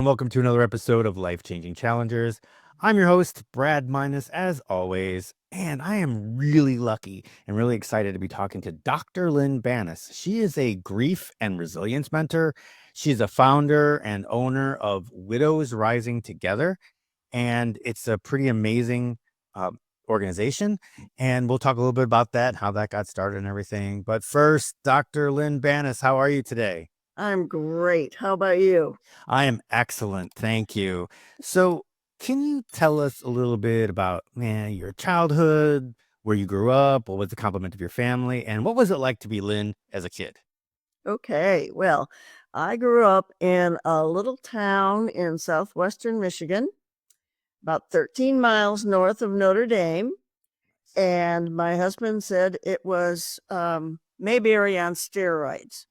Welcome to another episode of Life Changing Challengers. I'm your host, Brad Minus, as always, and I am really lucky and really excited to be talking to Dr. Lynn Banis. She is a grief and resilience mentor. She's a founder and owner of Widows Rising Together, and it's a pretty amazing uh, organization. And we'll talk a little bit about that, how that got started and everything. But first, Dr. Lynn Banis, how are you today? I'm great. How about you? I am excellent. Thank you. So, can you tell us a little bit about your childhood, where you grew up, what was the complement of your family, and what was it like to be Lynn as a kid? Okay. Well, I grew up in a little town in southwestern Michigan, about 13 miles north of Notre Dame. And my husband said it was Mayberry on steroids.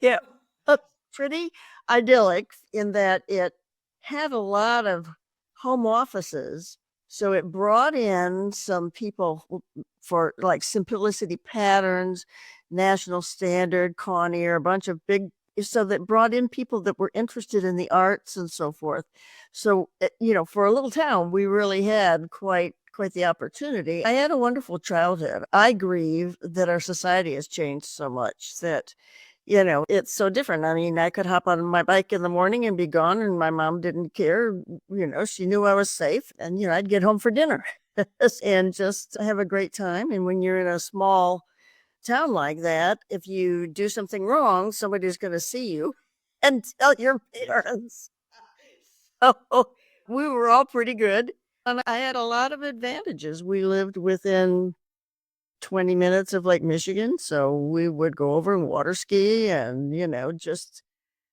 Yeah, pretty idyllic in that it had a lot of home offices. So it brought in some people for like Simplicity Patterns, National Standard, Conair, a bunch of big, so that brought in people that were interested in the arts and so forth. So, for a little town, we really had quite the opportunity. I had a wonderful childhood. I grieve that our society has changed so much that it's so different. I mean, I could hop on my bike in the morning and be gone, and my mom didn't care. She knew I was safe, and, I'd get home for dinner and just have a great time. And when you're in a small town like that, if you do something wrong, somebody's going to see you and tell your parents. So we were all pretty good. And I had a lot of advantages. We lived within 20 minutes of Lake Michigan. So we would go over and water ski and, just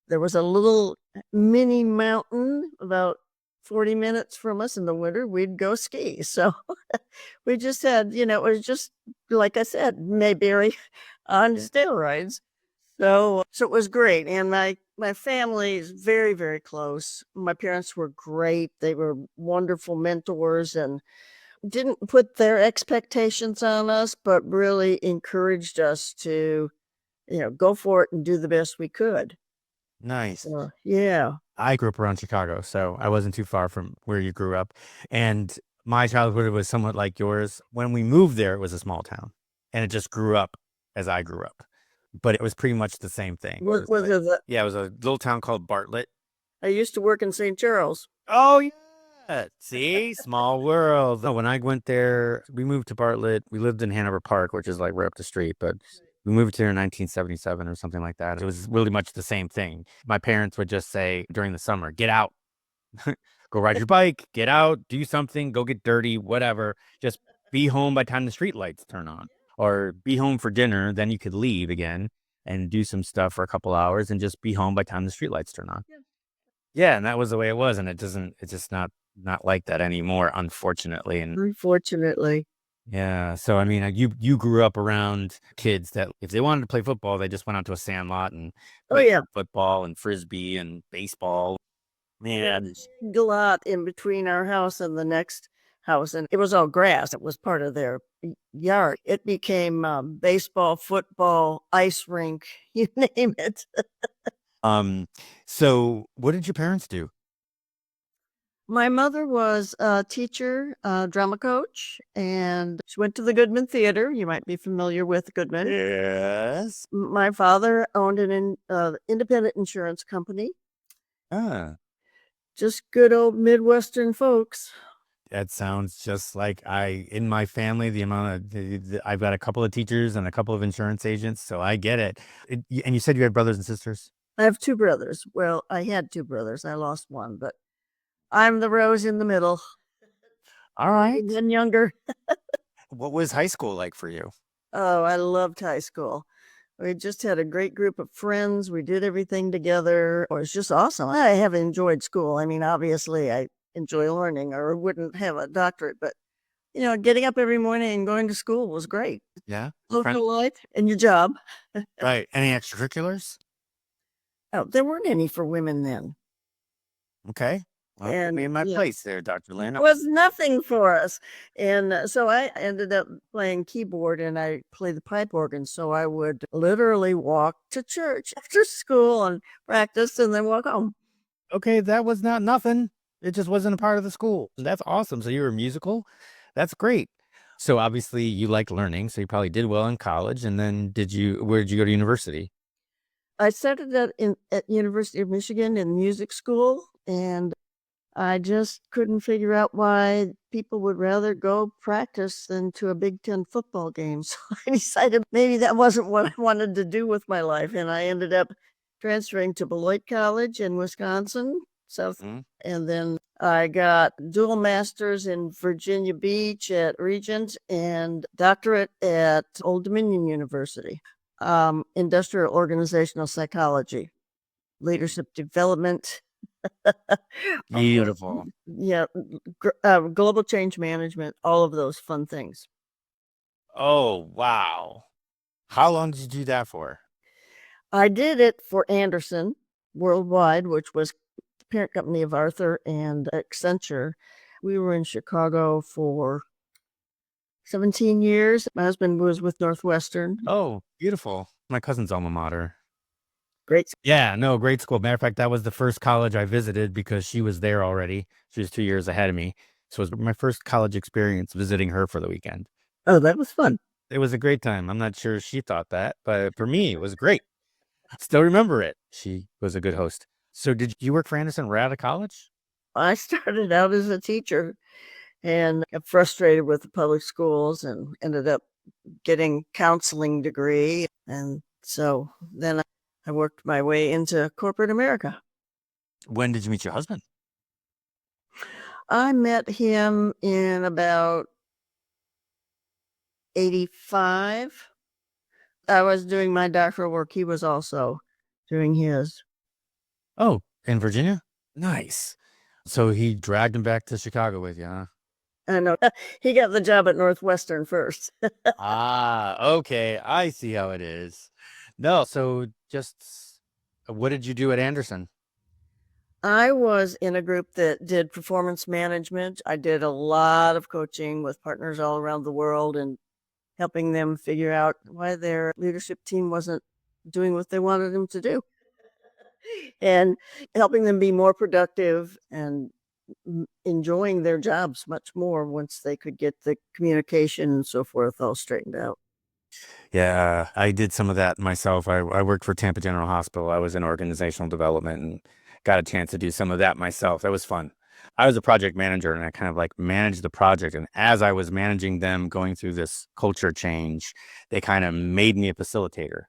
there was a little mini mountain about 40 minutes from us in the winter. We'd go ski. So we just had, it was just like I said, Mayberry on steroids. So it was great. And my family is very, very close. My parents were great. They were wonderful mentors and didn't put their expectations on us, but really encouraged us to, go for it and do the best we could. Nice. Yeah. I grew up around Chicago, so I wasn't too far from where you grew up. And my childhood was somewhat like yours. When we moved there, it was a small town, and it just grew up as I grew up. But it was pretty much the same thing. Was it Yeah, it was a little town called Bartlett. I used to work in St. Charles. Oh, yeah. See, small world. No, when I went there, we moved to Bartlett. We lived in Hanover Park, which is like right up the street, but we moved here in 1977 or something like that. It was really much the same thing. My parents would just say during the summer, get out, go ride your bike, get out, do something, go get dirty, whatever. Just be home by the time the street lights turn on, or be home for dinner. Then you could leave again and do some stuff for a couple hours and just be home by the time the street lights turn on. Yeah, and that was the way it was, and it's just not like that anymore, unfortunately. And Unfortunately. yeah, so I mean, you grew up around kids that if they wanted to play football, they just went out to a sand lot and Oh, played yeah. football and frisbee and baseball. Man, A lot in between our house and the next house, and it was all grass. It was part of their yard. It became baseball, football, ice rink, you name it. so what did your parents do? My mother was a teacher, drama coach, and she went to the Goodman Theater. You might be familiar with Goodman. Yes. My father owned an independent insurance company. Ah, Just good old Midwestern folks. that sounds just like in my family, the amount of I've got a couple of teachers and a couple of insurance agents, so I get it. And you said you had brothers and sisters? I have two brothers. Well, I had two brothers. I lost one, but I'm the rose in the middle. All right. And younger. What was high school like for you? Oh, I loved high school. We just had a great group of friends. We did everything together. It was just awesome. I have enjoyed school. I mean, obviously, I enjoy learning or wouldn't have a doctorate, but getting up every morning and going to school was great. Yeah. Social life and your job. Right. Any extracurriculars? Oh, there weren't any for women then. Okay. Well, put me in my place there, Dr. Lynn. It was nothing for us. And so I ended up playing keyboard and I played the pipe organ. So I would literally walk to church after school and practice and then walk home. Okay, that was not nothing. It just wasn't a part of the school. That's awesome. So you were musical. That's great. So obviously you like learning, so you probably did well in college. And then where did you go to university? I started at University of Michigan in music school, and I just couldn't figure out why people would rather go practice than to a Big Ten football game. So I decided maybe that wasn't what I wanted to do with my life. And I ended up transferring to Beloit College in Wisconsin, South. Mhm. And then I got dual masters in Virginia Beach at Regent and doctorate at Old Dominion University, industrial organizational psychology, leadership development. Beautiful. Yeah, global change management, all of those fun things. Oh, wow. How long did you do that for? I did it for Anderson Worldwide, which was the parent company of Arthur and Accenture. We were in Chicago for 17 years. My husband was with Northwestern. Oh, beautiful. My cousin's alma mater. Great. Yeah, no, great school. Matter of fact, that was the first college I visited because she was there already. She was 2 years ahead of me. So it was my first college experience visiting her for the weekend. Oh, that was fun. It was a great time. I'm not sure she thought that, but for me, it was great. Still remember it. She was a good host. So did you work for Anderson right out of college? I started out as a teacher and got frustrated with the public schools and ended up getting counseling degree. And so then I worked my way into corporate America. When did you meet your husband? I met him in about 85. I was doing my doctoral work. He was also doing his. Oh, in Virginia? Nice. So he dragged him back to Chicago with you, huh? I know he got the job at Northwestern first. Ah, okay. I see how it is. No, so just what did you do at Anderson? I was in a group that did performance management. I did a lot of coaching with partners all around the world and helping them figure out why their leadership team wasn't doing what they wanted them to do and helping them be more productive and enjoying their jobs much more once they could get the communication and so forth all straightened out. Yeah, I did some of that myself. I worked for Tampa General Hospital. I was in organizational development and got a chance to do some of that myself. That was fun. I was a project manager and I kind of like managed the project. And as I was managing them going through this culture change, they kind of made me a facilitator.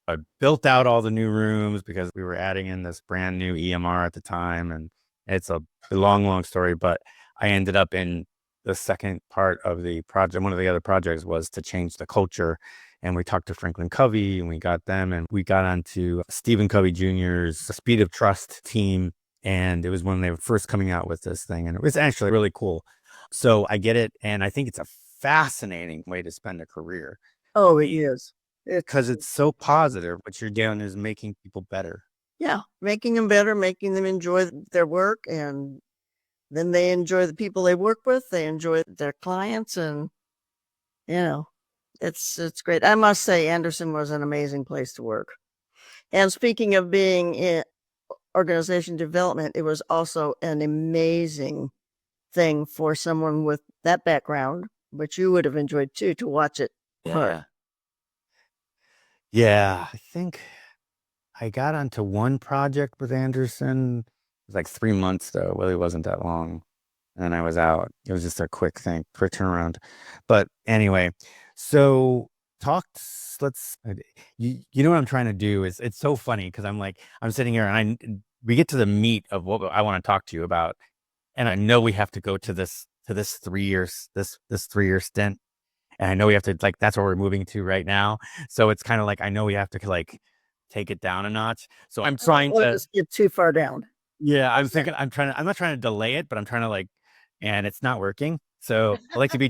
I built out all the new rooms because we were adding in this brand new EMR at the time. And it's a long, long story, but I ended up in the second part of the project. One of the other projects was to change the culture, and we talked to Franklin Covey and we got them and we got onto Stephen Covey Jr.'s Speed of Trust team. And it was when they were first coming out with this thing. And it was actually really cool. So I get it. And I think it's a fascinating way to spend a career Oh, it is. because it's so positive. What you're doing is making people better. Yeah, making them better, making them enjoy their work, and then they enjoy the people they work with. They enjoy their clients, and you know, it's great. I must say, Anderson was an amazing place to work. And speaking of being in organization development, it was also an amazing thing for someone with that background, which you would have enjoyed too, to watch it work. Yeah. Yeah. I think I got onto one project with Anderson. It was like 3 months though. It really wasn't that long. And I was out. It was just a quick thing, quick turnaround. But anyway, so talked. You know what I'm trying to do is it's so funny because I'm like I'm sitting here and we get to the meat of what I want to talk to you about, and I know we have to go to this 3 years this 3 year stint, and I know we have to like that's where we're moving to right now. So it's kind of like I know we have to like take it down a notch. So I'm trying Let to us get too far down. yeah, I'm not trying to delay it, but I'm trying to like, and it's not working. So I like to be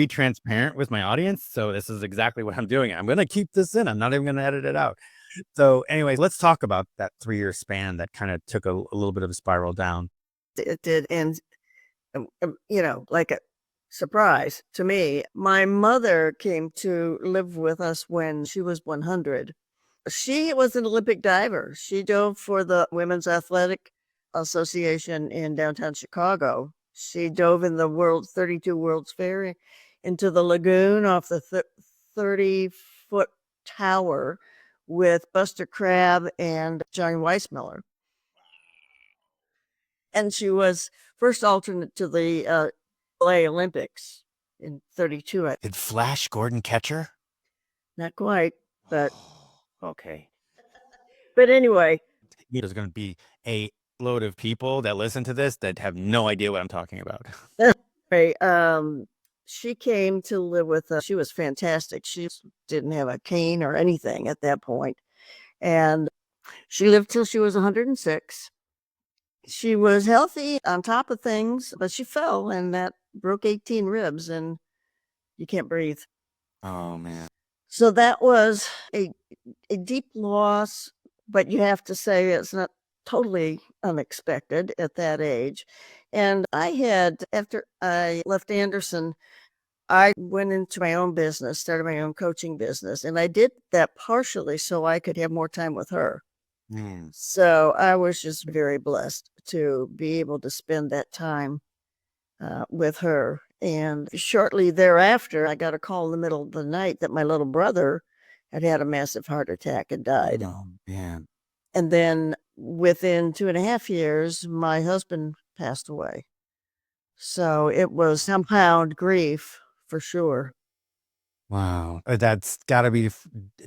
transparent with my audience. So this is exactly what I'm doing. I'm going to keep this in. I'm not even going to edit it out. So anyway, let's talk about that 3 year span that kind of took a little bit of a spiral down. It did. And, like a surprise to me, my mother came to live with us when she was 100. She was an Olympic diver. She dove for the women's athletic Association in downtown Chicago. She dove in the World 32 World's Fair into the lagoon off the 30-foot tower with Buster Crabbe and Johnny Weissmuller. And she was first alternate to the LA Olympics in 32. Did Flash Gordon catch her? Not quite, but Okay. but anyway. There's going to be a load of people that listen to this that have no idea what I'm talking about. Right. She came to live with us. She was fantastic. She didn't have a cane or anything at that point. And she lived till she was 106. She was healthy on top of things, but she fell and that broke 18 ribs and you can't breathe. Oh, man. So that was a deep loss, but you have to say it's not totally unexpected at that age. And I had, after I left Anderson, I went into my own business, started my own coaching business, and I did that partially so I could have more time with her. So I was just very blessed to be able to spend that time with her. And shortly thereafter, I got a call in the middle of the night that my little brother had a massive heart attack and died. Oh, man. And then within 2.5 years, my husband passed away. So it was compound grief for sure. Wow. That's got to be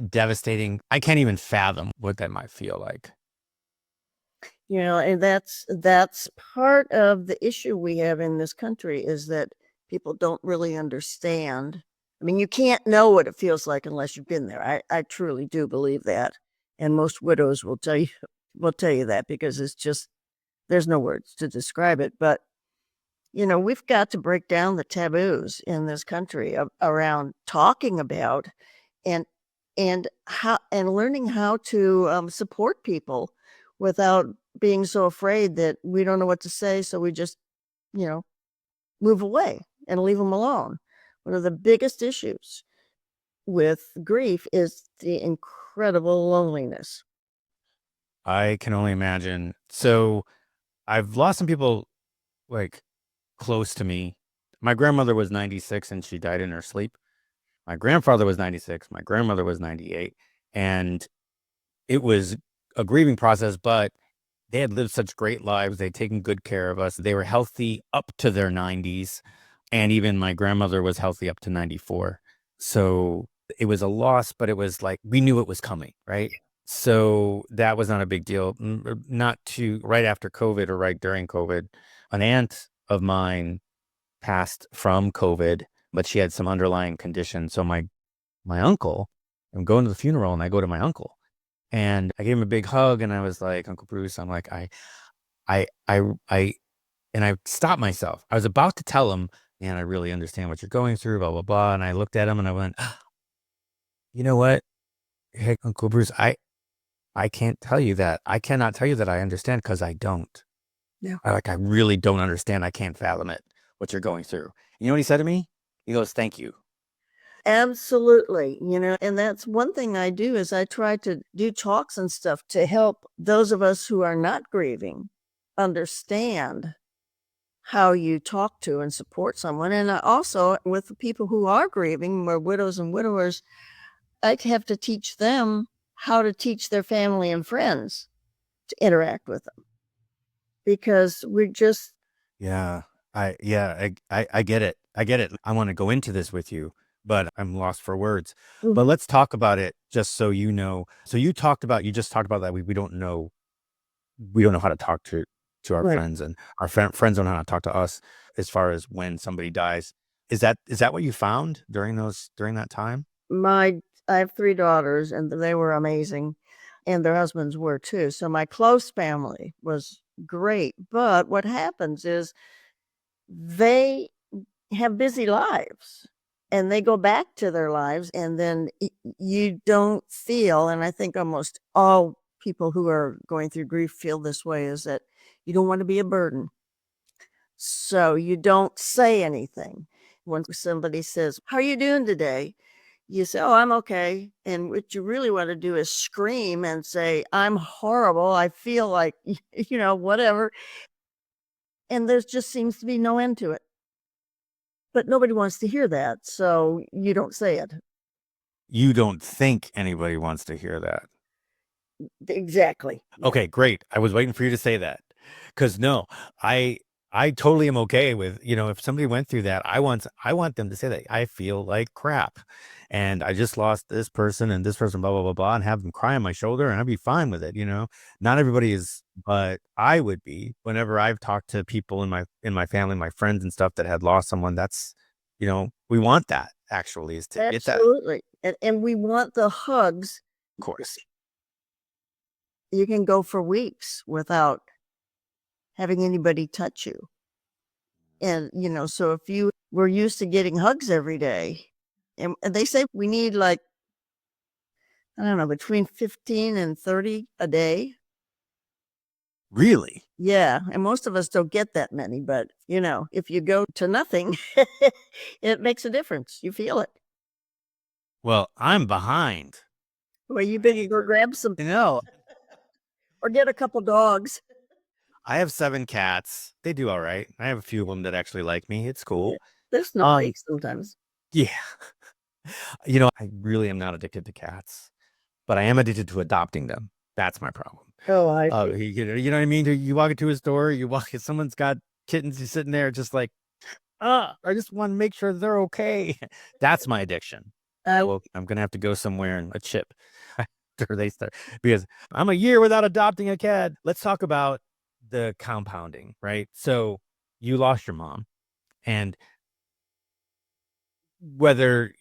devastating. I can't even fathom what that might feel like. And that's part of the issue we have in this country is that people don't really understand. I mean, you can't know what it feels like unless you've been there. I truly do believe that. And most widows will tell you that because it's just, there's no words to describe it. But, we've got to break down the taboos in this country around talking about and learning how to support people without being so afraid that we don't know what to say. So we just, move away and leave them alone. One of the biggest issues with grief is the incredible loneliness. I can only imagine. So I've lost some people like close to me. My grandmother was 96 and she died in her sleep. My grandfather was 96. My grandmother was 98. And it was a grieving process, but they had lived such great lives. They'd taken good care of us. They were healthy up to their 90s. And even my grandmother was healthy up to 94. So it was a loss, but it was like we knew it was coming, right? So that was not a big deal. Right after COVID or right during COVID, an aunt of mine passed from COVID, but she had some underlying condition. So my uncle, I'm going to the funeral and I go to my uncle and I gave him a big hug and I was like, Uncle Bruce, I'm like, and I stopped myself. I was about to tell him, man, I really understand what you're going through, blah, blah, blah. And I looked at him and I went, you know what? Hey, Uncle Bruce, I can't tell you that. I cannot tell you that I understand because I don't. Yeah. I really don't understand. I can't fathom it, what you're going through. You know what he said to me? He goes, thank you. Absolutely. And that's one thing I do is I try to do talks and stuff to help those of us who are not grieving understand how you talk to and support someone. And also with the people who are grieving, more widows and widowers, I have to teach them how to teach their family and friends to interact with them. Because we're just... Yeah, I get it. I get it. I want to go into this with you, but I'm lost for words. But let's talk about it just so you know. So you just talked about that we don't know how to talk to our Right. friends, and our friends don't know how to talk to us as far as when somebody dies. Is that what you found during that time? I have 3 daughters and they were amazing and their husbands were too. So my close family was great. But what happens is they have busy lives and they go back to their lives and then you don't feel, and I think almost all people who are going through grief feel this way, is that you don't want to be a burden. So you don't say anything. When somebody says, how are you doing today? you say, "Oh, I'm okay." And what you really want to do is scream and say, "I'm horrible. I feel like, whatever." And there just seems to be no end to it. But nobody wants to hear that. So you don't say it. You don't think anybody wants to hear that. Exactly. Yeah. Okay, great. I was waiting for you to say that. Cause no, I I totally am okay with, if somebody went through that, I want them to say that I feel like crap. And I just lost this person and this person, blah, blah, blah, blah, and have them cry on my shoulder and I'd be fine with it. Not everybody is, but I would be whenever I've talked to people in my family, my friends and stuff that had lost someone, we want that actually is to get that, of Absolutely. And we want the hugs. course. You can go for weeks without having anybody touch you. And, so if you were used to getting hugs every day, and they say we need like, I don't know, between 15 and 30 a day. Really? Yeah. And most of us don't get that many, but, if you go to nothing, it makes a difference. You feel it. Well, I'm behind. Well, you better go grab some No, or get a couple dogs. I have 7 cats. They do all right. I have a few of them that actually like me. It's Yeah. cool. They're Um, snowflakes sometimes. yeah. I really am not addicted to cats, but I am addicted to adopting them. That's my problem. Oh, I see. You know what I mean? You walk into a store, someone's got kittens, you're sitting there just like, I just want to make sure they're okay. That's my addiction. I Well, I'm gonna have to go somewhere and a chip after they start because I'm a year without adopting a cat. Let's talk about the compounding, right? So you lost your mom, and whether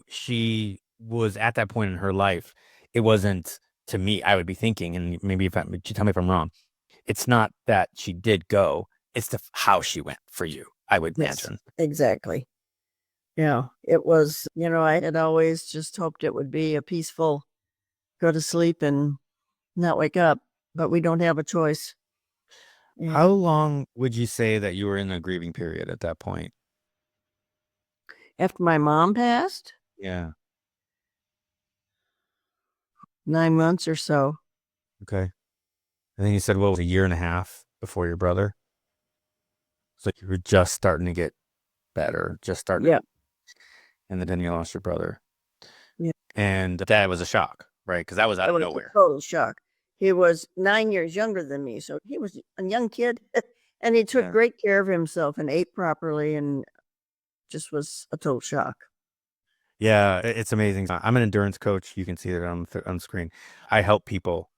she was at that point in her life, it wasn't to me. I would be thinking, and maybe if you tell me if I'm wrong, it's not that she did go; it's how she went for you. I would Yes, imagine. exactly. Yeah, it was, I had always just hoped it would be a peaceful go to sleep and not wake up, but we don't have a choice. Yeah. How long would you say that you were in a grieving period at that point? After my mom passed, Yeah. 9 months or so. Okay. And then you said, well, it was a year and a half before your brother. So you were just starting to get better, just starting, Yeah. and then you lost your brother. Yeah. And that was a shock, right? Because that was out It of was a nowhere. total shock. He was 9 years younger than me, so he was a young kid, and he took Yeah. great care of himself and ate properly, and just was a total shock. Yeah, it's amazing. I'm an endurance coach. You can see it on screen. I help people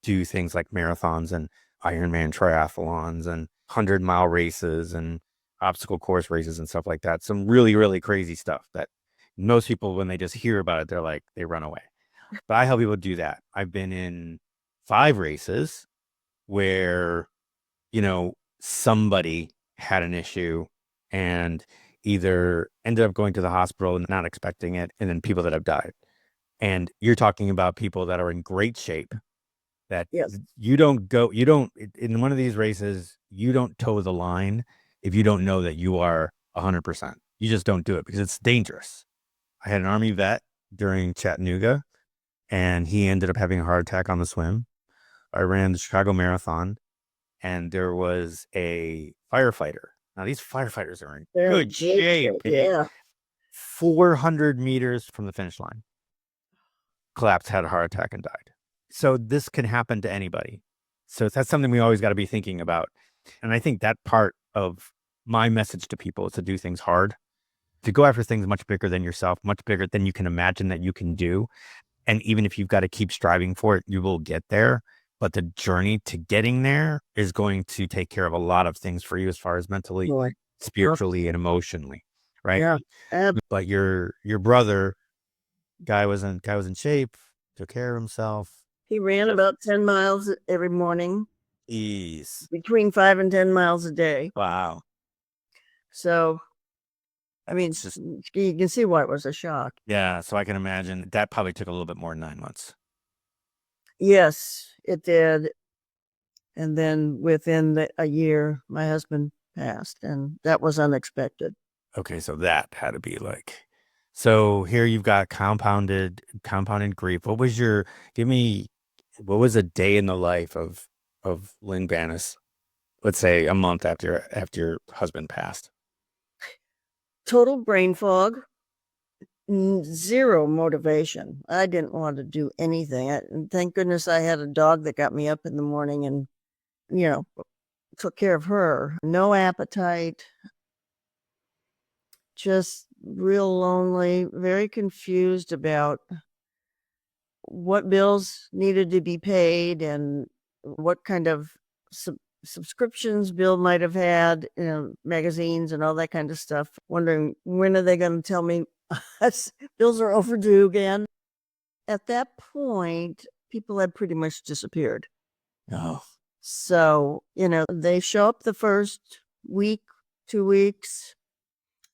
do things like marathons and Ironman triathlons and 100-mile races and obstacle course races and stuff like that. Some really, really crazy stuff that most people, when they just hear about it, they run away. But I help people do that. I've been in 5 races where, somebody had an issue and either ended up going to the hospital and not expecting it, and then people that have died. And you're talking about people that are in great shape that Yes. you don't, in one of these races, you don't toe the line if you don't know that you are 100%. You just don't do it because it's dangerous. I had an Army vet during Chattanooga, and he ended up having a heart attack on the swim. I ran the Chicago Marathon, and there was a firefighter. Now, these firefighters are in They're in good great shape. shape. Yeah. 400 meters from the finish line, collapsed, had a heart attack, and died. So this can happen to anybody. So that's something we always got to be thinking about. And I think that part of my message to people is to do things hard, to go after things much bigger than yourself, much bigger than you can imagine that you can do. And even if you've got to keep striving for it, you will get there. But the journey to getting there is going to take care of a lot of things for you as far as mentally, Boy. spiritually, and emotionally. Right. Yeah. But your brother, guy was in shape, took care of himself. He ran about 10 miles every morning, Ease. between 5 and 10 miles a day. Wow. So, I mean, It's just, you can see why it was a shock. yeah. So I can imagine that probably took a little bit more than 9 months. Yes, it did. And then within a year, my husband passed, and that was unexpected. Okay. So that had to be like So here you've got compounded grief. Give me, what was a day in the life of Lynn Banis? Let's say a month after your husband passed. Total brain fog, zero motivation. I didn't want to do anything. And thank goodness I had a dog that got me up in the morning and, you know, took care of her. No appetite, just real lonely, very confused about what bills needed to be paid and what kind of subscriptions Bill might have had, magazines and all that kind of stuff. Wondering when are they going to tell me bills are overdue again? At that point, people had pretty much disappeared. Oh. So, they show up the first week, 2 weeks,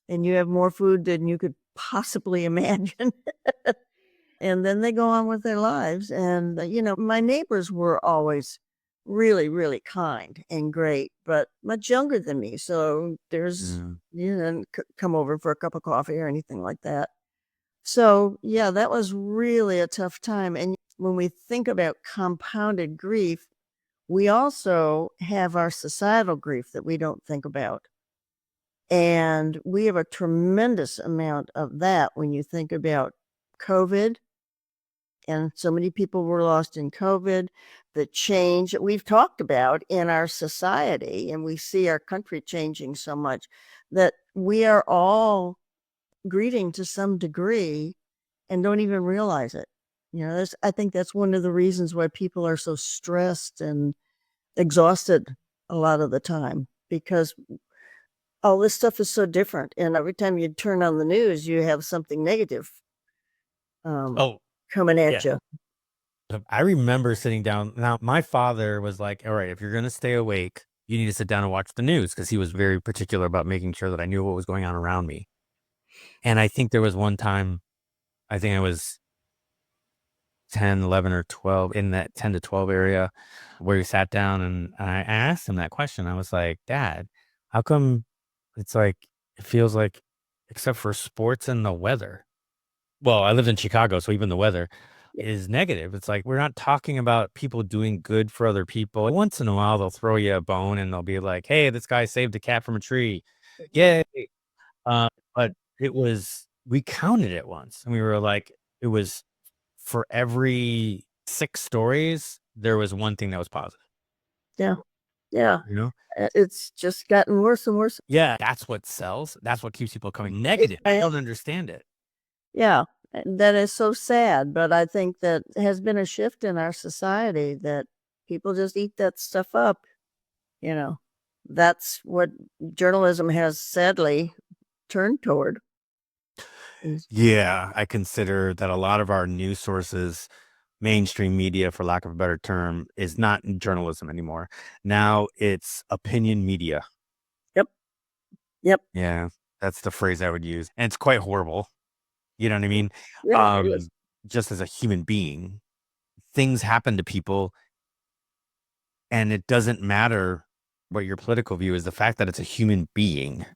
and you have more food than you could possibly imagine. And then they go on with their lives. And, my neighbors were always really, really kind and great, but much younger than me. So there's, come over for a cup of coffee or anything like that. So, yeah, that was really a tough time. And when we think about compounded grief, we also have our societal grief that we don't think about. And we have a tremendous amount of that when you think about COVID. And so many people were lost in COVID, the change that we've talked about in our society, and we see our country changing so much that we are all grieving to some degree and don't even realize it. I think that's one of the reasons why people are so stressed and exhausted a lot of the time, because all this stuff is so different. And every time you turn on the news, you have something negative coming at you. I remember sitting down. Now, my father was like, all right, if you're going to stay awake, you need to sit down and watch the news, because he was very particular about making sure that I knew what was going on around me. And I think there was one time, I think I was 10, 11, or 12, in that 10 to 12 area, where we sat down and I asked him that question. I was like, Dad, how come it's like, it feels like, except for sports and the weather. Well, I lived in Chicago, so even the weather is negative. It's like, we're not talking about people doing good for other people. Once in a while, they'll throw you a bone and they'll be like, hey, this guy saved a cat from a tree. Yay. But we counted it once and we were like, it was for every 6 stories, there was one thing that was positive. Yeah. Yeah. You know? It's just gotten worse and worse. Yeah, that's what sells. That's what keeps people coming negative. I don't understand it. Yeah, that is so sad, but I think that has been a shift in our society that people just eat that stuff up. That's what journalism has sadly turned toward. Yeah, I consider that a lot of our news sources, mainstream media, for lack of a better term, is not journalism anymore. Now it's opinion media. Yep. Yep. Yeah, that's the phrase I would use. And it's quite horrible. You know what I mean? Yeah, it is. Just as a human being, things happen to people, and it doesn't matter what your political view is. The fact that it's a human being,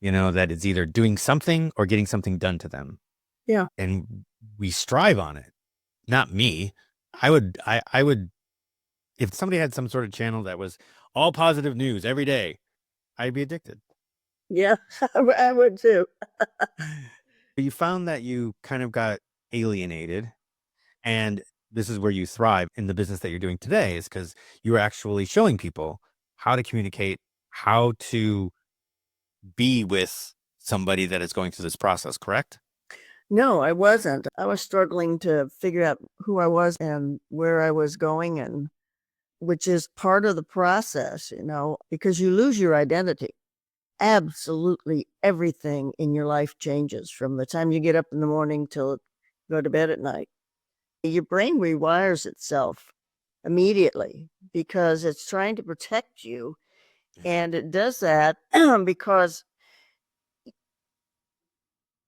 that it's either doing something or getting something done to them. Yeah. And we strive on it. Not me. I would, if somebody had some sort of channel that was all positive news every day, I'd be addicted. Yeah, I would too. You found that you kind of got alienated, and this is where you thrive in the business that you're doing today, is because you're actually showing people how to communicate, how to be with somebody that is going through this process, correct? No, I wasn't. I was struggling to figure out who I was and where I was going, and which is part of the process, because you lose your identity. Absolutely everything in your life changes from the time you get up in the morning till you go to bed at night. Your brain rewires itself immediately because it's trying to protect you. And it does that because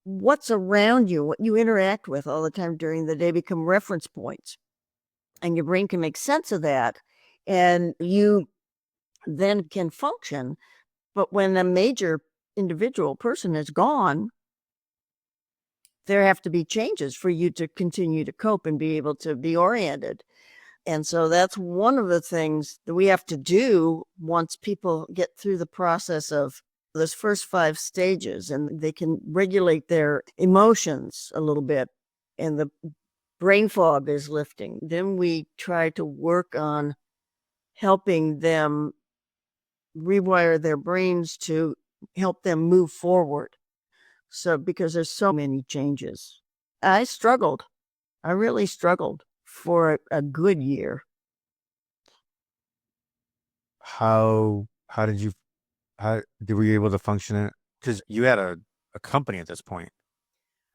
what's around you, what you interact with all the time during the day, become reference points. And your brain can make sense of that. And you then can function. But when a major individual person is gone, there have to be changes for you to continue to cope and be able to be oriented. And so that's one of the things that we have to do once people get through the process of those first 5 stages, and they can regulate their emotions a little bit and the brain fog is lifting. Then we try to work on helping them rewire their brains to help them move forward. So, because there's so many changes. I struggled. I really struggled for a good year. How did you how were you able to function in it? Because you had a company at this point.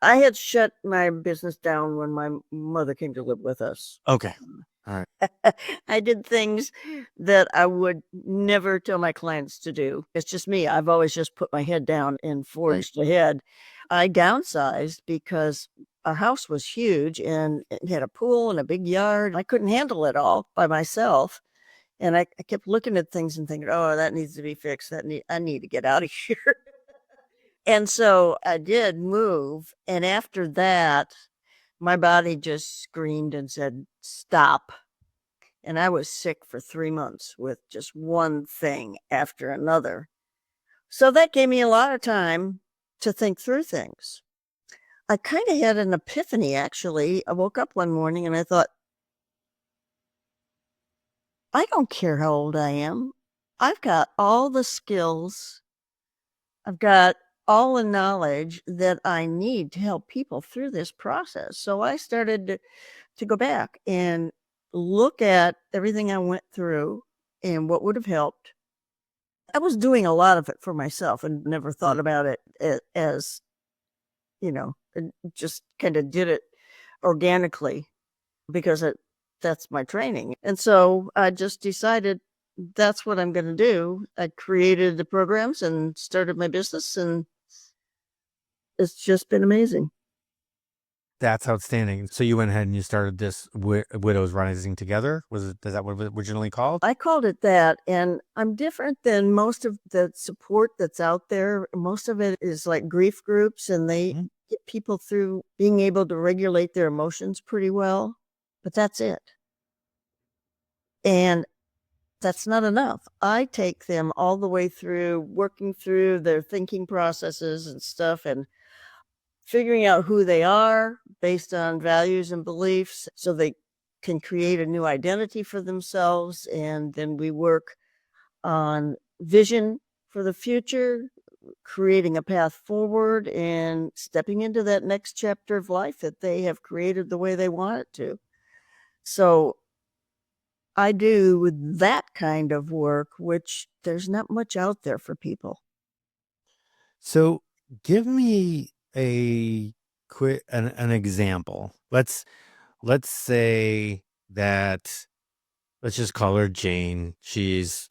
I had shut my business down when my mother came to live with us. Okay. All right. I did things that I would never tell my clients to do. It's just me. I've always just put my head down and forged ahead. I downsized because our house was huge and it had a pool and a big yard. I couldn't handle it all by myself. And I kept looking at things and thinking, oh, that needs to be fixed. I need to get out of here. And so I did move. And after that, my body just screamed and said, stop. And I was sick for 3 months with just one thing after another. So that gave me a lot of time to think through things. I kind of had an epiphany, actually. I woke up one morning and I thought, I don't care how old I am. I've got all the skills. I've got all the knowledge that I need to help people through this process. So I started to go back and look at everything I went through and what would have helped. I was doing a lot of it for myself and never thought about it as, just kind of did it organically because that's my training. And so I just decided that's what I'm going to do. I created the programs and started my business, and it's just been amazing. That's outstanding. So you went ahead and you started this Widows Rising Together. Is that what it was originally called? I called it that, and I'm different than most of the support that's out there. Most of it is like grief groups, and they get people through being able to regulate their emotions pretty well, but that's it. And that's not enough. I take them all the way through working through their thinking processes and stuff and figuring out who they are based on values and beliefs so they can create a new identity for themselves. And then we work on vision for the future, creating a path forward and stepping into that next chapter of life that they have created the way they want it to. So I do that kind of work, which there's not much out there for people. So give me an example. Let's say that, let's just call her Jane. She's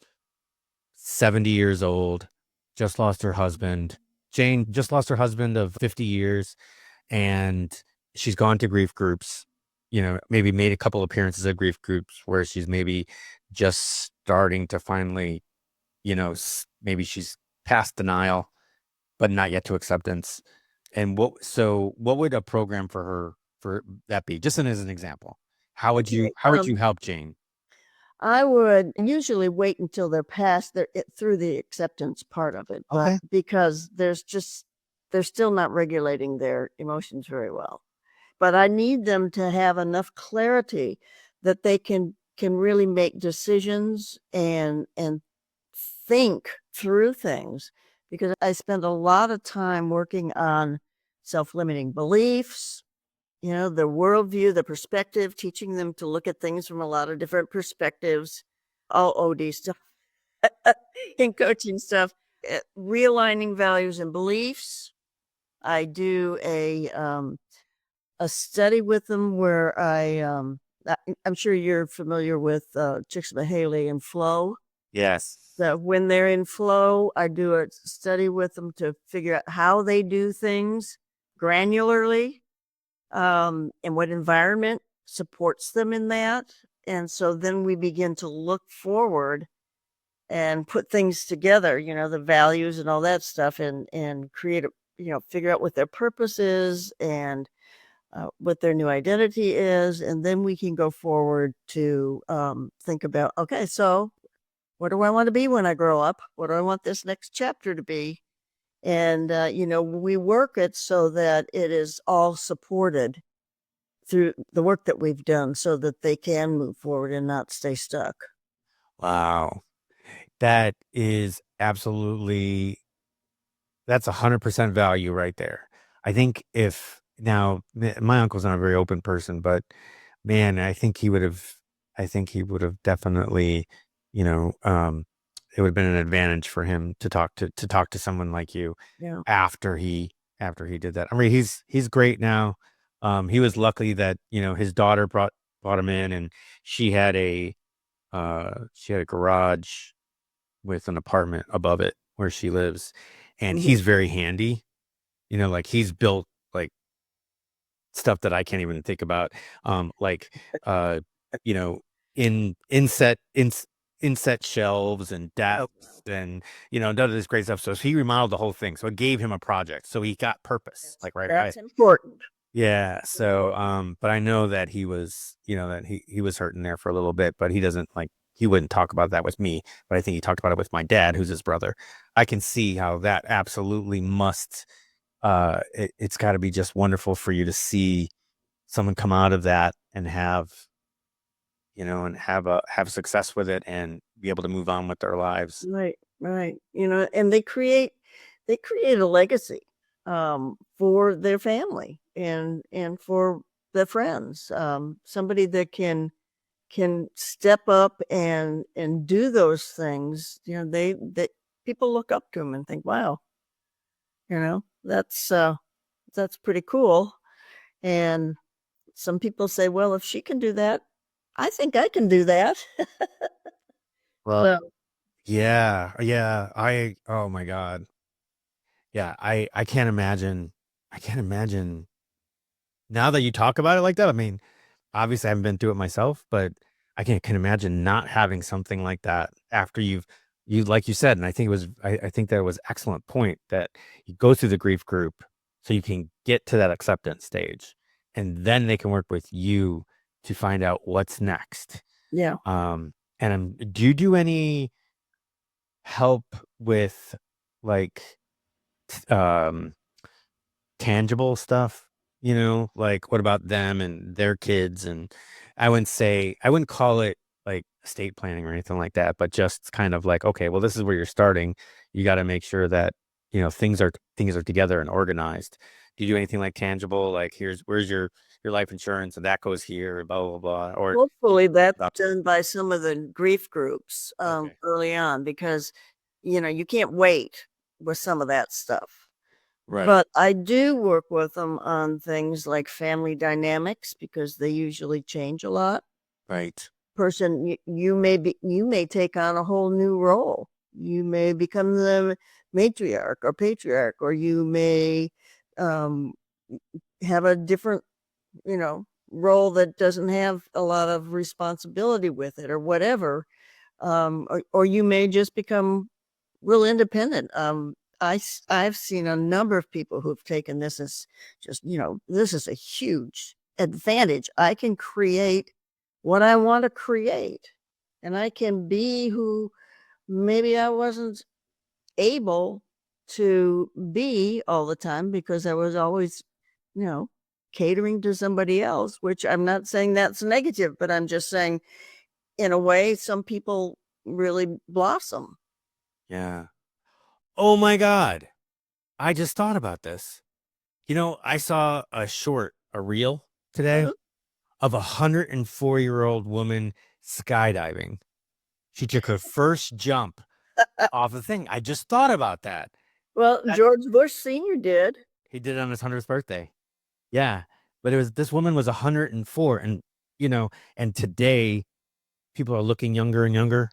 70 years old, just lost her husband. Jane just lost her husband of 50 years, and she's gone to grief groups, maybe made a couple appearances at grief groups where she's maybe just starting to finally, maybe she's past denial, but not yet to acceptance. And what would a program for that be? Just as an example, how would you help Jane? I would usually wait until they're past through the acceptance part of it, Okay. because they're still not regulating their emotions very well. But I need them to have enough clarity that they can really make decisions and think through things, because I spend a lot of time working on self-limiting beliefs, the worldview, the perspective, teaching them to look at things from a lot of different perspectives, all OD stuff in coaching stuff, realigning values and beliefs. I do a study with them where I'm sure you're familiar with Csikszentmihalyi and flow. Yes. So when they're in flow, I do a study with them to figure out how they do things granularly, and what environment supports them in that. And so then we begin to look forward and put things together, the values and all that stuff, and create figure out what their purpose is and what their new identity is, and then we can go forward to think about, okay, so what do I want to be when I grow up? What do I want this next chapter to be? And we work it so that it is all supported through the work that we've done, so that they can move forward and not stay stuck. Wow. That is absolutely that's 100% value right there. I think if now my uncle's not a very open person, but man, I think he would have definitely, you know, it would have been an advantage for him to talk to someone like you Yeah. after he did that. I mean, he's great now. He was lucky that, his daughter brought him in, and she had a she had a garage with an apartment above it where she lives, and Mhm. he's very handy. Like he's built like stuff that I can't even think about. Like uh, you know, in inset in inset shelves and Oh, desks and none of this great stuff. So he remodeled the whole thing. So it gave him a project. So he got purpose. Like right. that's important. Yeah. That's So, important. but I know that that he was hurting there for a little bit, but he wouldn't talk about that with me, but I think he talked about it with my dad, who's his brother. I can see how that absolutely it's got to be just wonderful for you to see someone come out of that and have success with it and be able to move on with their lives. Right, right. And they create a legacy for their family and for their friends. Somebody that can step up and do those things. They people look up to them and think, wow, that's pretty cool. And some people say, well, if she can do that, I think I can do that. Well, So yeah, yeah. Oh my God. Yeah, I can't imagine. I can't imagine now that you talk about it like that. I mean, obviously I haven't been through it myself, but can imagine not having something like that after you like you said, and I think that was excellent point that you go through the grief group so you can get to that acceptance stage, and then they can work with you to find out what's next. yeah. Do you do any help with like um tangible stuff, like what about them and their kids? And I wouldn't call it like estate planning or anything like that, but just kind of like, okay, well, this is where you're starting. You got to make sure that, things are together and organized. Do you do anything like tangible? Like where's your life insurance and that goes here, blah, blah, blah. Or you Hopefully that's about, done by some of the grief groups okay, early on, because you can't wait with some of that stuff. right, But I do work with them on things like family dynamics, because they usually change a lot. right, You may take on a whole new role. You may become the matriarch or patriarch, or you may um, have a different role that doesn't have a lot of responsibility with it, or whatever. Or you may just become real independent. I've seen a number of people who've taken this as just, this is a huge advantage. I can create what I want to create, and I can be who maybe I wasn't able to be all the time, because I was always, you know, catering to somebody else, which I'm not saying that's negative, but I'm just saying, in a way, some people really blossom. yeah. Oh my God. I just thought about this. I saw a reel today Uh-huh. of a 104-year-old woman skydiving. She took her first jump off the thing. I just thought about that. Well, That George Bush Sr. did. he did it on his 100th birthday. Yeah. But this woman was 104, and you know, and today people are looking younger and younger.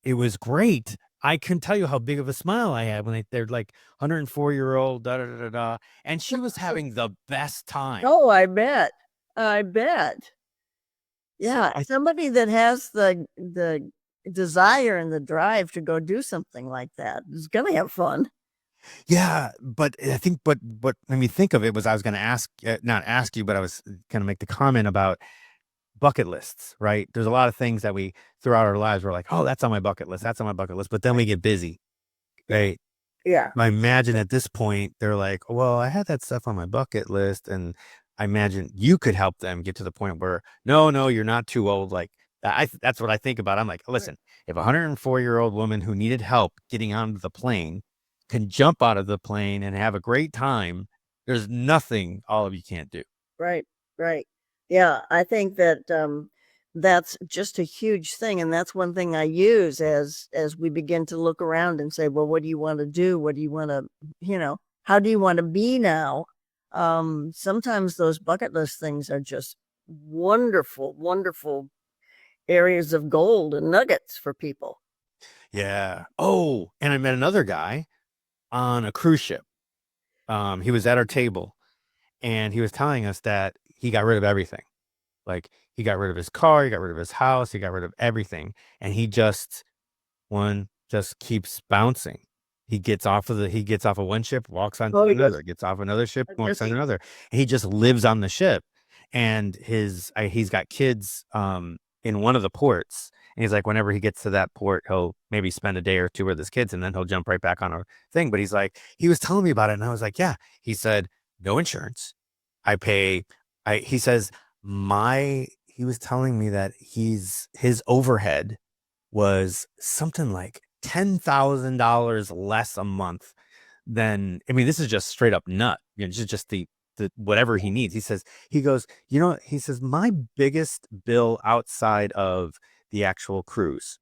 It was great. I can tell you how big of a smile I had when they're like 104-year-old da da da da da, and she was having the best time. Oh, I bet. I bet. So Yeah, somebody that has the desire and the drive to go do something like that is gonna have fun. Yeah, but I think, but what made me think of it was I was going to ask, not ask you, but I was going to make the comment about bucket lists, right? There's a lot of things that we throughout our lives we're like, oh, that's on my bucket list, that's on my bucket list, but then we get busy, right? Yeah. I imagine at this point they're like, well, I had that stuff on my bucket list, and I imagine you could help them get to the point where no, no, you're not too old. Like that's what I think about. I'm like, listen, if a 104-year-old woman who needed help getting onto the plane can jump out of the plane and have a great time, there's nothing all of you can't do. Right, right. Yeah, I think that that's just a huge thing, and that's one thing I use as we begin to look around and say, well, what do you want to do? What do you want to, how do you want to be now? Sometimes those bucket list things are just wonderful, wonderful areas of gold and nuggets for people. Yeah. Oh, and I met another guy on a cruise ship. He was at our table and he was telling us that he got rid of everything. Like he got rid of his car, he got rid of his house, he got rid of everything, and he just keeps bouncing. He gets off of one ship, walks onto Oh, yes. another, gets off another ship, walks Does on he? another. And he just lives on the ship. And he's got kids in one of the ports. And he's like, whenever he gets to that port, he'll maybe spend a day or two with his kids and then he'll jump right back on a thing. But he's like, he was telling me about it, and I was like, yeah. He said, no insurance. I pay he says he was telling me that his overhead was something like $10,000 less a month than, I mean, this is just straight up nut. Just the whatever he needs. He goes, he says, my biggest bill outside of the actual cruise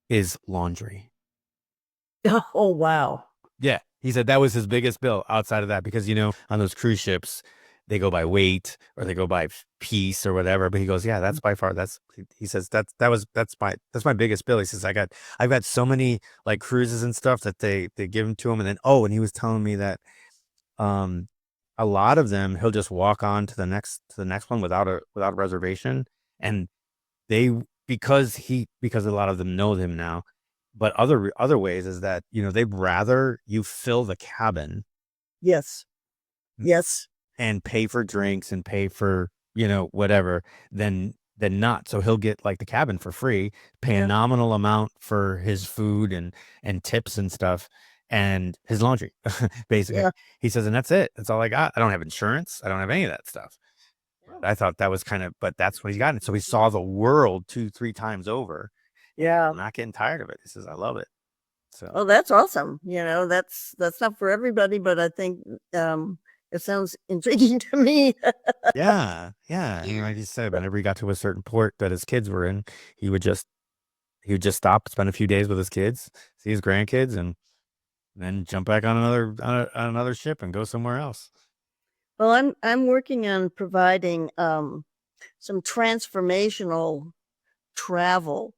is laundry. Oh, wow. Yeah. He said that was his biggest bill outside of that because, on those cruise ships, they go by weight or they go by piece or whatever. But he goes, yeah, that's by far, he says, that's my biggest bill. He says, I've got so many like cruises and stuff that they give them to him. And then, and he was telling me that, um, a lot of them, he'll just walk on to the next one without a reservation. And they, because a lot of them know him now, but other ways is that they'd rather you fill the cabin Yes. Yes. and pay for drinks and pay for whatever than not. So he'll get like the cabin for free, pay a nominal amount for his food and tips and stuff and his laundry. Basically, he says, and that's it, that's all I got. I don't have insurance, I don't have any of that stuff. I thought that was but that's what he's got. And so he saw the world 2-3 times over. Yeah. I'm not getting tired of it. He says, I love it. So, oh, that's awesome. That's not for everybody, but I think it sounds intriguing to me. yeah. And like you said, whenever he got to a certain port that his kids were in, he would just stop, spend a few days with his kids, see his grandkids, and then jump back on another ship and go somewhere else. Well, I'm working on providing some transformational travel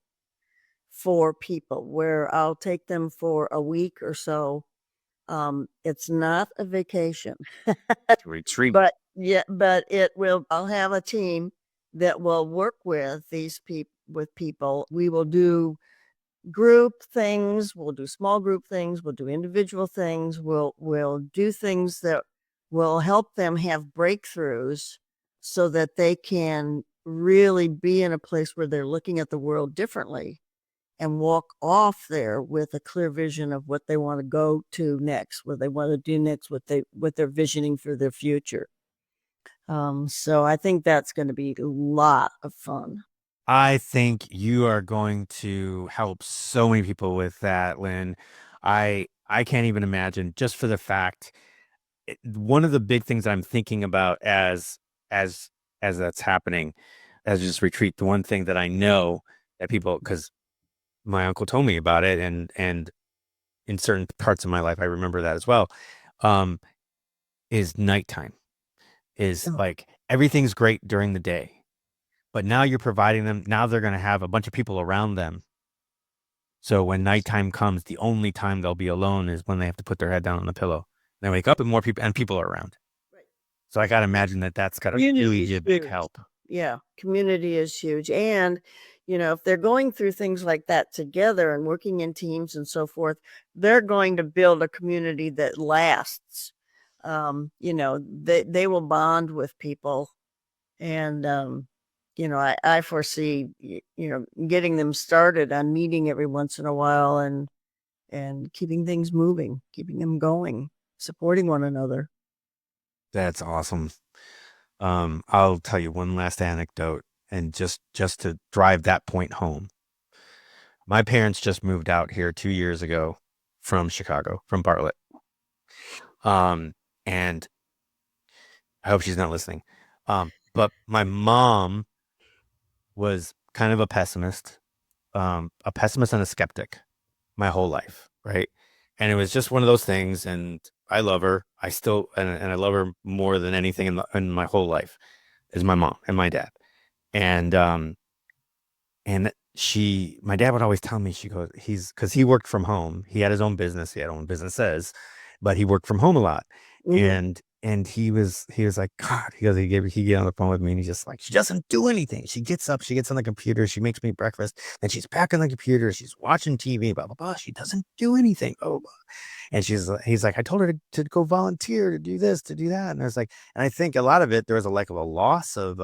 for people where I'll take them for a week or so. It's not a vacation, Retreat. but I'll have a team that will work with people. We will do group things, we'll do small group things, we'll do individual things, we'll do things that will help them have breakthroughs so that they can really be in a place where they're looking at the world differently and walk off there with a clear vision of what they want to go to next, what they want to do next, what they're visioning for their future. So I think that's going to be a lot of fun. I think you are going to help so many people with that, Lynn. I can't even imagine, just for the fact, one of the big things I'm thinking about as that's happening, as this retreat, the one thing that I know that people, because my uncle told me about it, and in certain parts of my life I remember that as well, um, is nighttime. Is like everything's great during the day, but now you're providing them. Now they're going to have a bunch of people around them. So when nighttime comes, the only time they'll be alone is when they have to put their head down on the pillow. They wake up and more people are around. Right. So I got to imagine that that's got to really be a big help. Yeah, community is huge. And, if they're going through things like that together and working in teams and so forth, they're going to build a community that lasts. They will bond with people, and I foresee getting them started on meeting every once in a while, and keeping things moving, keeping them going, supporting one another. That's awesome. I'll tell you one last anecdote, and just to drive that point home. My parents just moved out here 2 years ago from Chicago, from Bartlett. Um, and I hope she's not listening. But my mom was kind of a pessimist and a skeptic my whole life, right? And it was just one of those things. And I love her. I still, and I love her more than anything in my whole life is my mom and my dad. And my dad would always tell me, she goes, because he worked from home. He had his own business. He had own businesses, but he worked from home a lot. Mhm. And he was like, God, he get on the phone with me and he's just like, she doesn't do anything. She gets up, she gets on the computer, she makes me breakfast, then she's back on the computer, she's watching TV, blah, blah, blah. She doesn't do anything. Oh, and he's like, I told her to go volunteer, to do this, to do that. And I was like, and I think a lot of it, there was a like of a loss of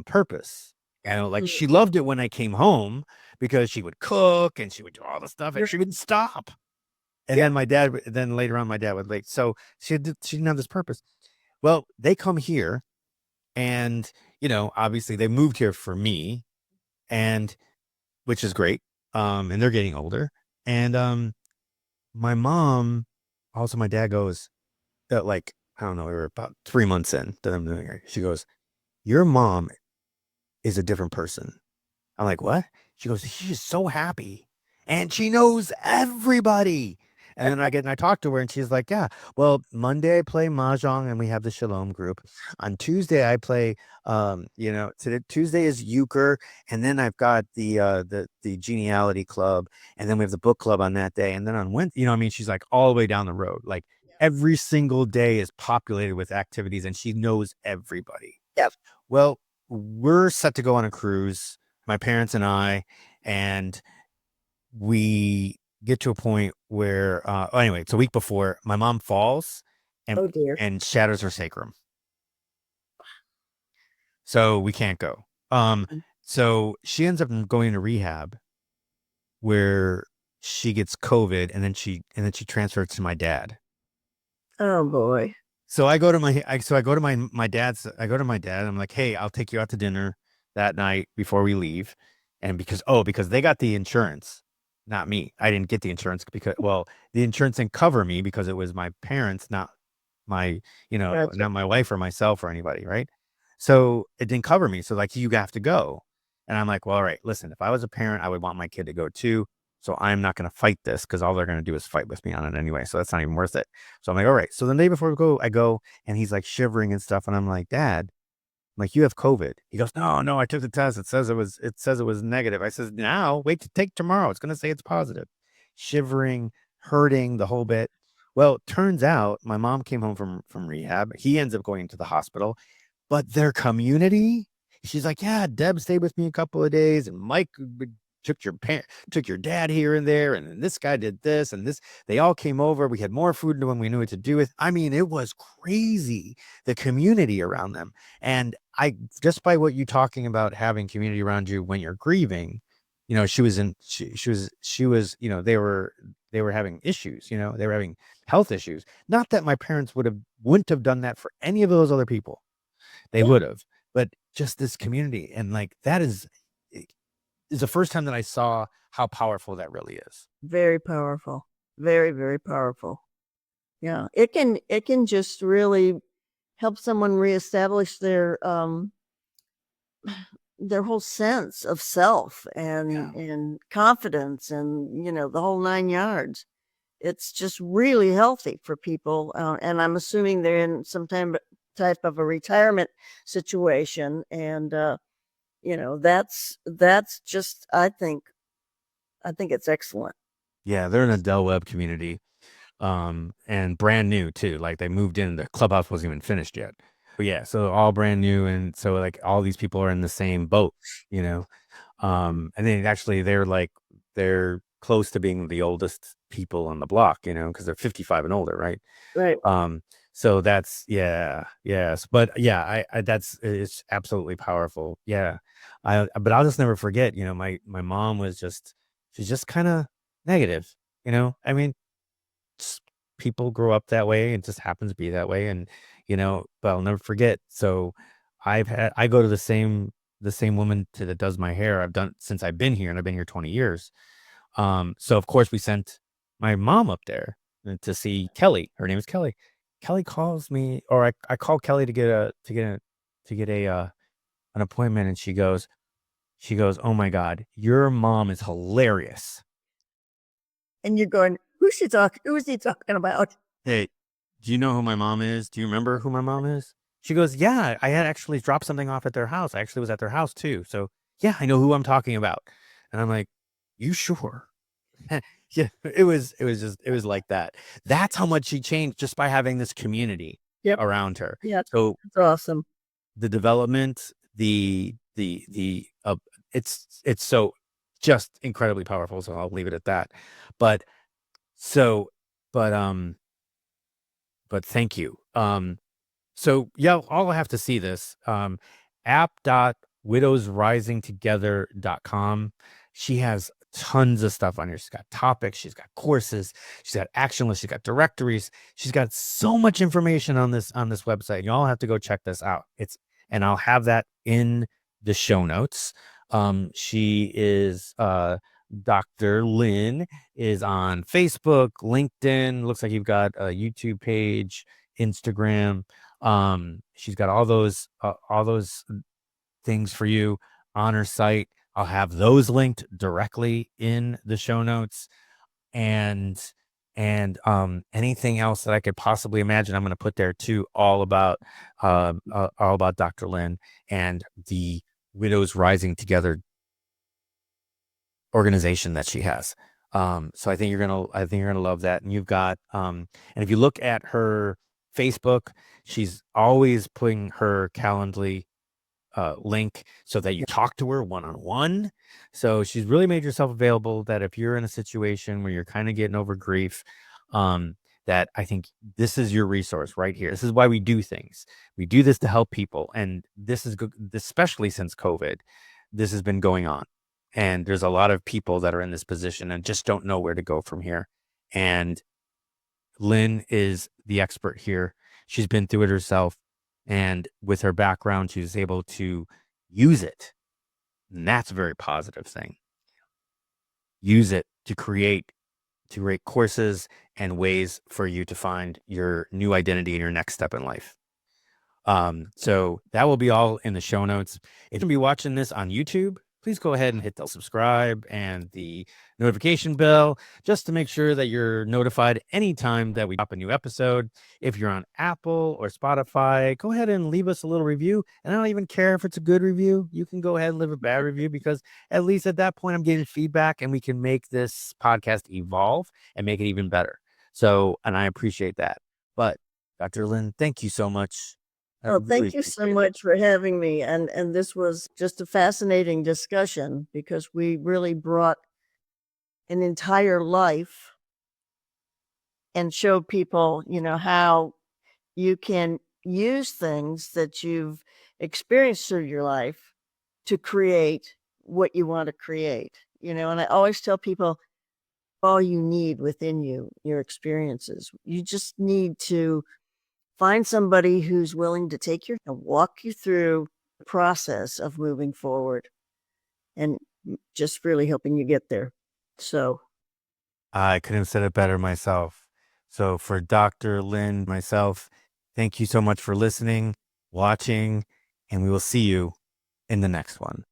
purpose. And like Mhm. she loved it when I came home because she would cook and she would do all the stuff and You're she wouldn't stop. And Yeah. then later on, my dad would like, so she didn't have this purpose. Well, they come here and, obviously they moved here for me and which is great. And they're getting older. And, my mom, also my dad goes, like, I don't know, we were about 3 months in to them doing it. She goes, your mom is a different person. I'm like, what? She goes, she's so happy and she knows everybody. And then I talk to her and she's like, yeah, well, Monday I play Mahjong and we have the Shalom group. On Tuesday I play, today, Tuesday is euchre. And then I've got the genealogy club. And then we have the book club on that day. And then on Wednesday, I mean, she's like all the way down the road. Like every single day is populated with activities and she knows everybody. Yep. Well, we're set to go on a cruise, my parents and I, and we get to a point where, anyway, it's a week before my mom falls and Oh dear. shatters her sacrum, so we can't go. So she ends up going to rehab where she gets COVID, and then she transfers to my dad. Oh boy. So I go to my dad's. I go to my dad. I'm like, hey, I'll take you out to dinner that night before we leave, and because they got the insurance, not me. I didn't get the insurance because the insurance didn't cover me because it was my parents, not my Gotcha. not my wife or myself or anybody, right? So it didn't cover me. So like you have to go, and I'm like, well, all right. Listen, if I was a parent, I would want my kid to go too. So I'm not going to fight this because all they're going to do is fight with me on it anyway. So that's not even worth it. So I'm like, all right. So the day before we go, I go and he's like shivering and stuff. And I'm like, Dad, I'm like, you have COVID. He goes, no, no, I took the test. It says it was negative. I says, now wait to take tomorrow. It's going to say it's positive. Shivering, hurting, the whole bit. Well, turns out my mom came home from rehab. He ends up going to the hospital, but their community, she's like, yeah, Deb stayed with me a couple of days, and Mike took your dad here and there, and then this guy did this and this. They all came over. We had more food than we knew what to do with. I mean, it was crazy, the community around them. And I just by what you talking about having community around you when you're grieving, she was, they were having issues, they were having health issues. Not that my parents wouldn't have done that for any of those other people. They Yeah. would have, but just this community. And like that is the first time that I saw how powerful that really is. Very powerful. Very, very powerful. Yeah. It can just really help someone reestablish their whole sense of self Yeah. and confidence, and the whole nine yards. It's just really healthy for people, and I'm assuming they're in some type of a retirement situation, and that's just, I think it's excellent. Yeah, they're in a Del Webb community. And brand new too. Like they moved in, the clubhouse wasn't even finished yet. yeah, so all brand new, and so like all these people are in the same boat, you know. And then actually they're close to being the oldest people on the block, you know, because they're 55 and older, right? Right. Um, so that's yeah, yes, but yeah, I that's it's absolutely powerful. Yeah, but I'll just never forget. You know, my mom was just she's just kind of negative. You know, I mean, s- people grow up that way. It just happens to be that way, and you know, but I'll never forget. So I go to the same woman that does my hair. I've done since I've been here, and I've been here 20 years. So of course we sent my mom up there to see Kelly. Her name is Kelly. Kelly calls me, or I call Kelly to get a an appointment, and she goes, "Oh my God, your mom is hilarious." And you're going, who's she talking? Who is he talking about? Hey, do you know who my mom is? Do you remember who my mom is? She goes, "Yeah, I had actually dropped something off at their house. I actually was at their house too. So yeah, I know who I'm talking about." And I'm like, "You sure?" Yeah, it was like that. That's how much she changed just by having this community Yep. around her. Yeah. So That's awesome. the development, it's so just incredibly powerful. So I'll leave it at that. But so, but but thank you. So yeah, I'll have to see this. App.widowsrisingtogether.com. She has tons of stuff on here. She's got topics, she's got courses, she's got action lists, she's got directories. She's got so much information on this website. Y'all have to go check this out. It's and I'll have that in the show notes. She is Dr. Lynn is on Facebook, LinkedIn. Looks like you've got a YouTube page, Instagram. She's got all those things for you on her site. I'll have those linked directly in the show notes, and anything else that I could possibly imagine, I'm going to put there too, all about Dr. Lynn and the Widows Rising Together organization that she has. So I think you're gonna love that. And you've got and if you look at her Facebook, she's always putting her Calendly link so that you talk to her one on one. So she's really made herself available that if you're in a situation where you're kind of getting over grief, um, that I think this is your resource right here. This is why we do things. We do this to help people, and this is good, especially since COVID. This has been going on, and there's a lot of people that are in this position and just don't know where to go from here. And Lynn is the expert here. She's been through it herself. And with her background, she was able to use it. And that's a very positive thing. Use it to create courses and ways for you to find your new identity and your next step in life. So that will be all in the show notes. If you'll be watching this on YouTube, please go ahead and hit the subscribe and the notification bell just to make sure that you're notified anytime that we drop a new episode. If you're on Apple or Spotify, go ahead and leave us a little review. And I don't even care if it's a good review. You can go ahead and leave a bad review because at least at that point, I'm getting feedback and we can make this podcast evolve and make it even better. So, and I appreciate that. But Dr. Lynn, thank you so much. I Oh, really thank you so appreciate it. much for having me. And this was just a fascinating discussion because we really brought an entire life and showed people, how you can use things that you've experienced through your life to create what you want to create. And I always tell people all you need within you, your experiences. You just need to find somebody who's willing to take your and walk you through the process of moving forward and just really helping you get there. So, I couldn't have said it better myself. So for Dr. Lynn, myself, thank you so much for listening, watching, and we will see you in the next one.